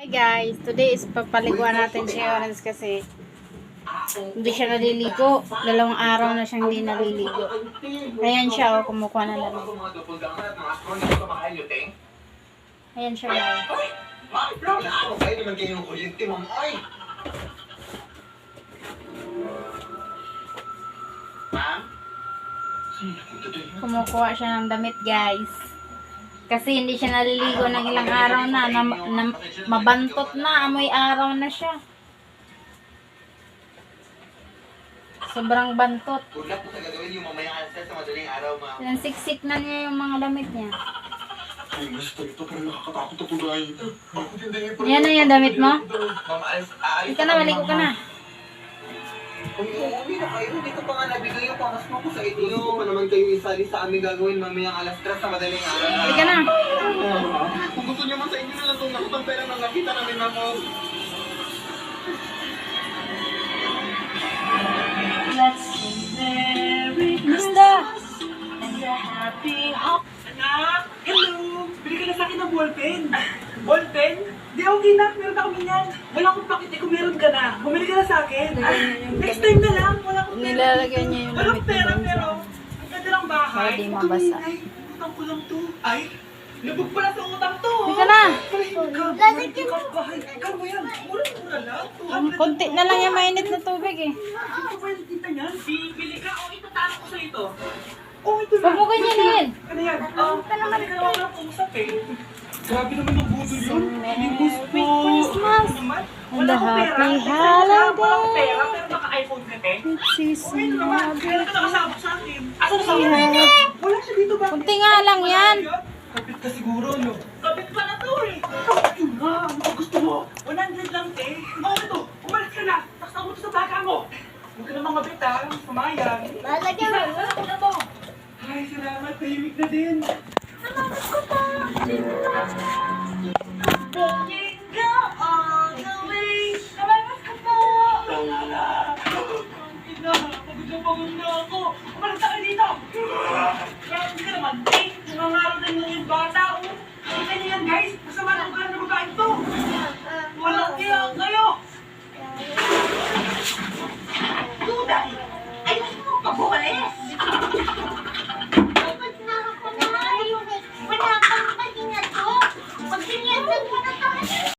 Hi guys, today is papaliguan natin si Orange kasi hindi siya naliligo. 2 araw na siyang hindi naliligo. Ayan siya, kumukuha na lang. Ayan siya guys. Kumukuha siya ng damit guys. Kasi hindi siya naliligo ng ilang araw na, mabantot na, amoy araw na siya. Sobrang bantot. Yan, siksik na niya yung mga damit niya. Yan na yung damit mo? Hindi ka na, maligo ka na. Umuwi na kayo, hindi ko pa nga nabigay yung pamasmo ko sa inyo. Pa naman kayo isali sa amin gagawin mamayang alas 3 sa madaling araw. Hindi ka na. Kung gusto nyo man sa inyo na lang itong nakatang pera nang nakita namin na mo. Let's sing Merry Basta. Christmas and a happy holiday. Anak! Hello! Bili ka na sa akin ng ballpen. Ballpen? Di okay na, meron ako minyan. Wala akong pakit, kung meron ka na. Bumili ka na sa akin. Next time na lang, wala akong pera. Nilalagay niya yung Walang damit pera, niya pero ang ganda ng bahay. para di mabasa. Ay, utang ko lang to. Ay, lubog pala sa utang to. Hindi ka na. Lasik ka bahay. Ikaw mo yan. Mura-mura lang. Konti na lang yung mainit na tubig eh. Ano ba yung tita niyan? Bibili ka o itatalo ko sa ito? Oh, ito na. Huwag mo ganyanin. Ano yan? Bumalik ka naman ng usap eh. Grabe naman ang buto yun. Merry Christmas! Christmas and a happy Wala akong holiday. pera, pero naka-iPhone ka eh. This is Uy, ito naman. Kaya ka nakasabot sa akin. Asan sa akin? Wala siya dito ba? Kunti nga lang yan. Kapit ka siguro, no? Kapit pa na to eh. Yun nga, ano ba gusto mo? 100 lang, te. Oh, ito. Umalis ka na. Taksa mo to sa baka mo. Huwag ka namang mabit, ha? Sumayang. Lalagyan mo. Isa ko na to. Ay, salamat. Tahimik na din. Salamat ko pa. Jingle all the way. Salamat ko po. Ina, pagod na ako. Umalis ka dito. Grabe ka naman, eh. Nangangaro din lang yung bata, oh. Kita niyo yan, guys. Masama na ugali ng babae to.